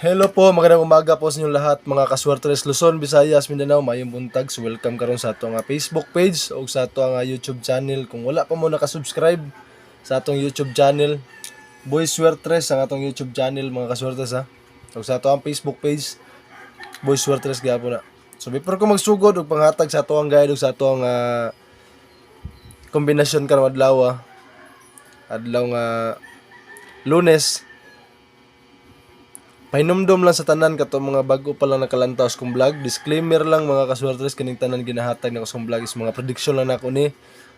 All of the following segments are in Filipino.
Hello po, magandang umaga po sa inyong lahat mga kaswertres Luzon, Visayas, Mindanao, mayong buntag. So welcome karon sa atong Facebook page o sa atong YouTube channel. Kung wala pa mo nakasubscribe sa atong YouTube channel, Boy Swertres ang atong YouTube channel mga kaswertres ha. O sa atong Facebook page, Boy Swertres gyapon na. So before ko magsugod og panghatag sa atong guide og sa atong kombinasyon karon adlaw nga Lunes. Pahinumdom lang sa tanan kato mga bago pa lang nakalantaw kong vlog. Disclaimer lang mga kaswertres, kining tanan ginahatag na ko sa vlog is mga prediction lang nako ni.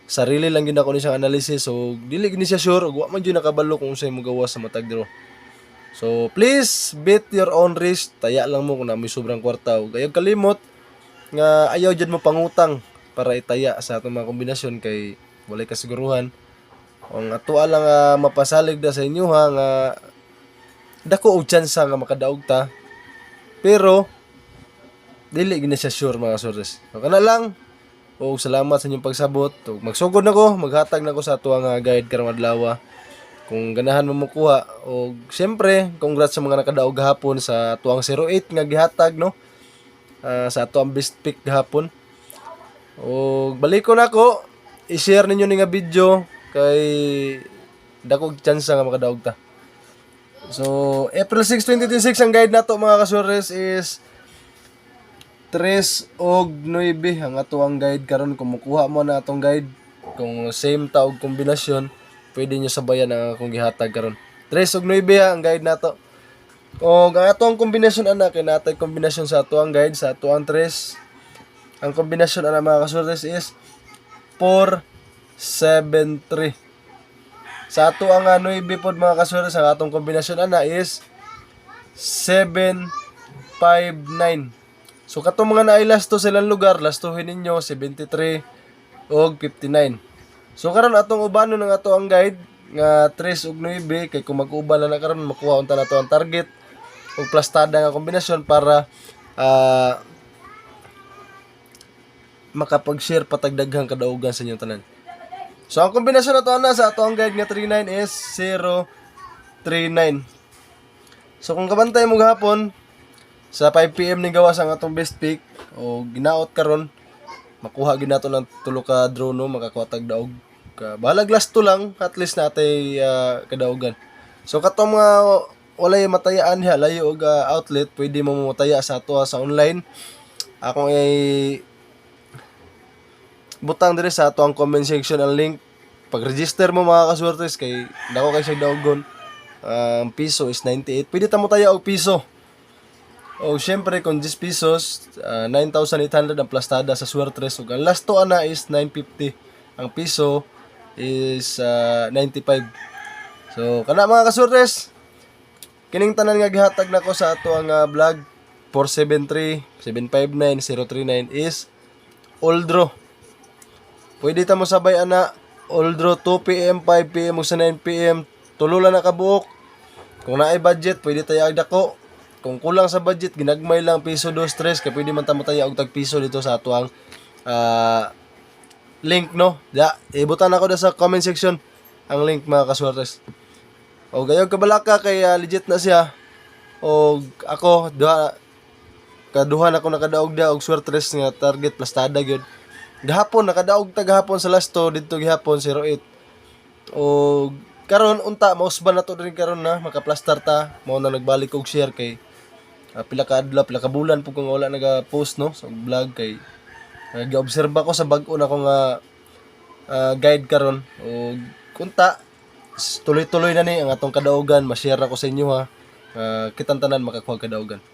Sarili lang gid ako ni siyang analysis, so dili gini siya sure ug wa man gyud nakabalo kung unsay magawa sa matag diro. So please bet your own risk. Taya lang mo kung na may sobrang kwarta ug ayaw kalimot nga ayaw jud mo pangutang para itaya sa atong mga kombinasyon kay walay kasiguruhan. Ang atoa lang mapasalig da sa inyo ha nga dako og tsansa nga makadaog ta. Pero dili gina siya sure mga kaswertres. So kana lang. O salamat sa inyong pagsabot. O, magsugod nako, maghatag nako sa atuang guide karong adlaw. Kung ganahan mo makuha o siyempre, congrats sa mga nakadaog gahapon sa atuang 08 nga gihatag no. Sa atuang best pick gahapon. O balik ko nako, i-share ninyo ni nga video kay dako og tsansa nga makadaog ta. So, April 6, 2026 ang guide nato mga kaswertres is 3 og 9 ang ato ang guide karon. Kung makuha mo na atong guide, kung same taog kombinasyon, pwede nyo sabayan ang akong gihatag karon. 3 og 9 ang guide nato. O ang atong kombinasyon ana kay natay kombinasyon sa ato ang guide sa ato ang 3. Ang kombinasyon ana mga kaswertres is 4 7 3. Sa ato ang 9 pod mga kaswertres, ang atong kombinasyon ana is 7 5 9. So katong mga naay lasto sa ilang lugar, lastuhin ninyo 73 og 59. So karon atong ubanon ng ato ang guide nga 3 og 9 kay kung mag-uban na karon makuha unta nato ang target og plastada nga kombinasyon para makapag-share patagdaghang kadaugan sa inyong tanan. So ang kombinasyon nato ana sa ato ang guide nga 39 is 039. So kung kabantay mo gahapon sa 5 PM ni gawas ang atong best pick o ginaot karon, makuha gid nato ng tulo ka draw no, makakuha tag daog ka balag last to lang, at least natay kadaugan. So katong mga walay matayaan ha layo og outlet, pwede mo mataya sa ato sa online. Akong butang dire sa ato ang comment section ang link. Pag-register mo mga kaswertres kay dako kay siya daugon. Ang piso is 98. Pwede ta mo taya og piso. O syempre kung 10 pesos, 9,800 ang plastada sa swertres. Ug ang last to ana is 950. Ang piso is 95. So kana mga kaswertres, kining tanan nga gihatag nako sa ato ang vlog 473 759 039 is all draw. Pwede ta mo sabay ana all draw 2 PM, 5 PM ug sa 9 PM. Tulo lang nakabuok. Kung naay budget, pwede tayo agdako. Kung kulang sa budget, ginagmay lang piso 2 3 kay pwede man ta mataya og tag piso dito sa atuang link no. Ya, ibutan ako sa comment section ang link mga kaswertres. O gayog kabalaka kay legit na siya. O ako kaduhan ako nakadaog da og swertres nga target plastada gyud. Gahapon nakadaog ta gahapon sa lasto didto gihapon 08. O karon unta mausban na to rin karon na makaplastar ta, mao na nagbalik og share kay pila ka adlaw, pila ka bulan po kung wala naga-post no sa vlog kay nag-obserba ko sa bag-o na ko nga guide karon o kunta tuloy-tuloy na ni ang atong kadaugan, ma-share ako sa inyo ha. Kitang tanan makakuha kadaugan.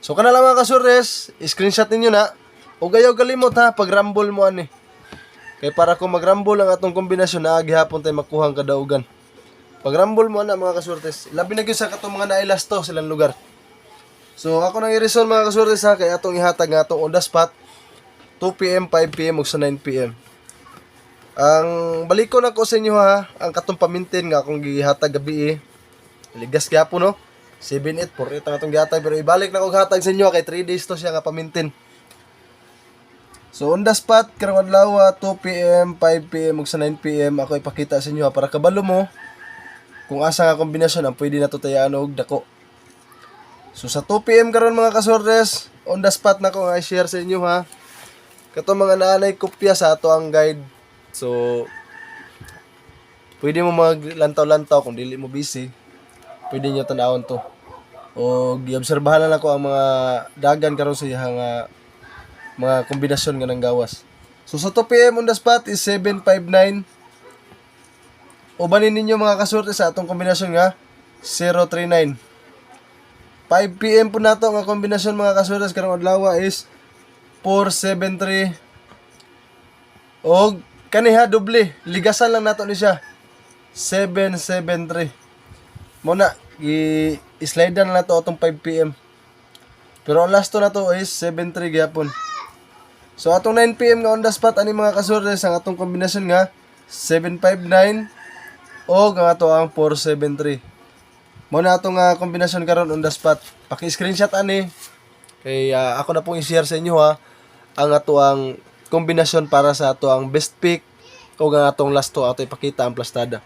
So kana lang mga kaswertres, screenshot ninyo na o gayaw kalimot ha pag rumble mo ani. Kay para kung mag-rumble ang atong kombinasyon na gihapon tay makuha ang kadaugan. Pag rumble mo na mga kaswertres, labi na gyud sa katong mga nailasto silang lugar. So ako nang i-resolve mga kaswertres ha kay atong ihatag nga atong on the spot 2 PM, 5 PM ug sa 9 PM. Ang balikon ako sa inyo ha, ang katong pamintin nga akong gihatag gabi ligas gyapon no. 7848 ang atong gihatag pero ibalik na ko hatag sa inyo kay 3 days to siya nga pamintin. So on the spot karong adlaw 2 PM, 5 PM ug sa 9 PM ako ipakita sa inyo ha, para kabalo mo kung asa nga kombinasyon ang pwede nato tayaan og dako. So sa 2 PM karon mga kasortes, on the spot na ko nga i-share sa inyo ha. Kato mga naanay kopya sa ato ang guide. So pwede mo maglantaw-lantaw kung dili mo busy. Pwede niyo tan-awon to. O giobserbahan na ako ang mga dagan karon sa iyang mga kombinasyon nga ng gawas. So sa 2 PM on the spot is 759. Ubanin ninyo mga kasorte sa atong kombinasyon nga 039. 5 PM po nato nga kombinasyon mga kasorte karong adlaw is 473. Og kaniha doble, ligasan lang nato ni siya. 773. Muna i-slide na nato atong 5 PM. Pero ang last to na to is 73 gyapon. So atong 9 PM nga on the spot ani mga kasortes ang atong kombinasyon nga 759 o nga ato ang 473. Mo na atong kombinasyon karon on the spot. Paki-screenshot ani kay ako na pong i-share sa inyo ha ang ato ang kombinasyon para sa ato ang best pick o nga atong last to ato ipakita ang plastada.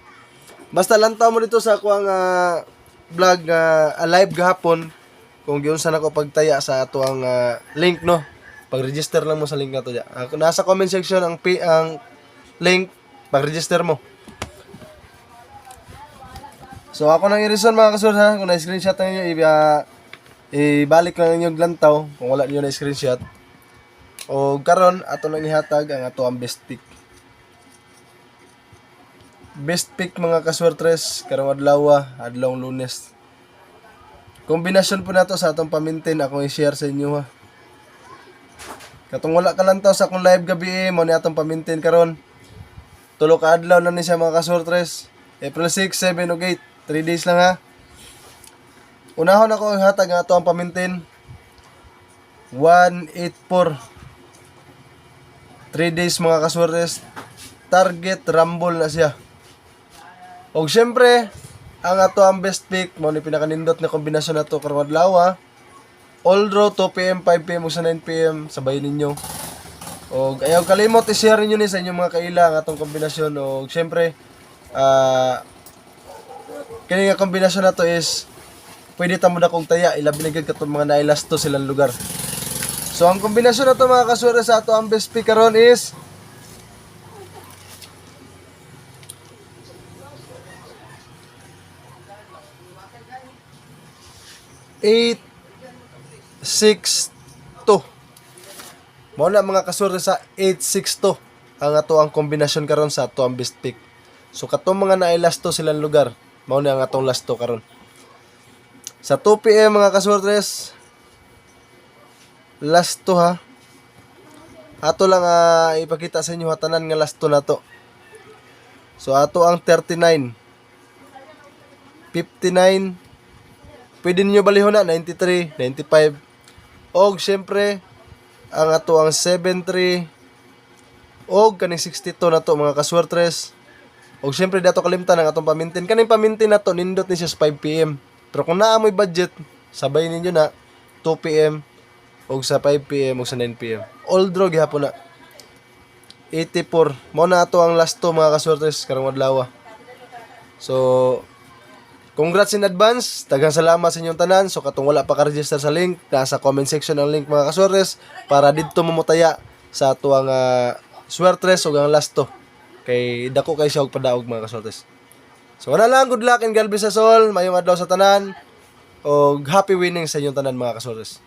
Basta lantaw mo dito sa ako ang vlog live gahapon kung giunsa nako pagtaya sa ato ang link no. Pag-register lang mo sa link na to. Nasa comment section ang link, pag-register mo. So ako nang i-reason mga kasur ha, kung na-screenshot na ninyo, ibalik lang ninyo lantaw kung wala niyo na-screenshot. O karon ato nang ihatag ang ato ang best pick. Best pick mga kaswertres karong adlaw Lunes. Kombinasyon po nato sa atong pamintin akong i-share sa inyo ha. Katong wala ka lang sa akong live gabi mo ni atong pamintin karon. Tulo ka adlaw na ni siya mga kasortres. April 6, 7 ug 8, 3 days lang ha. Unahon ako ihatag nga ato ang pamintin. 184. 3 days mga kasortres. Target rumble na siya. Og syempre, ang ato ang best pick mo ni pinakanindot na kombinasyon nato karong adlaw. All draw 2 PM, 5 PM ug sa 9 PM sabay ninyo. Og ayaw kalimot i-share niyo ni sa inyong mga kaila ang atong kombinasyon og syempre kini nga kombinasyon nato is pwede ta mo na kong taya ilabi na gid katong mga nailasto silang lugar. So ang kombinasyon nato mga kaswere sa ato ang best pick karon is 862. Mao na mga kasuri sa 862 ang ato ang kombinasyon karon sa ato ang best pick. So katong mga nailasto silang lugar, mao na ang atong lasto karon. Sa 2 PM mga kasurtres, lasto ha. Ato lang ipakita sa inyo hatanan nga lasto nato. So ato ang 39, 59, pwede niyo balihon na 93, 95. Og syempre ang ato ang 73 og kaning 62 nato mga kaswertres. Og syempre dato kalimtan ang atong pamintin. Kaning pamintin nato nindot ni siya sa 5 PM. Pero kung naa mo'y budget, sabay ninyo na 2 PM og sa 5 PM og sa 9 PM. All draw gihapon na. 84. Mao na ato ang last to mga kaswertres karong adlaw. So congrats in advance. Daghang salamat sa inyong tanan. So katong wala pa ka-register sa link, nasa comment section ang link mga kaswertres para didto mamutaya sa ato ang swertres ug ang last to. Kay dako kay siya og padaog mga kaswertres. So wala lang, good luck and God bless us all. Mayong adlaw sa tanan og happy winning sa inyong tanan mga kaswertres.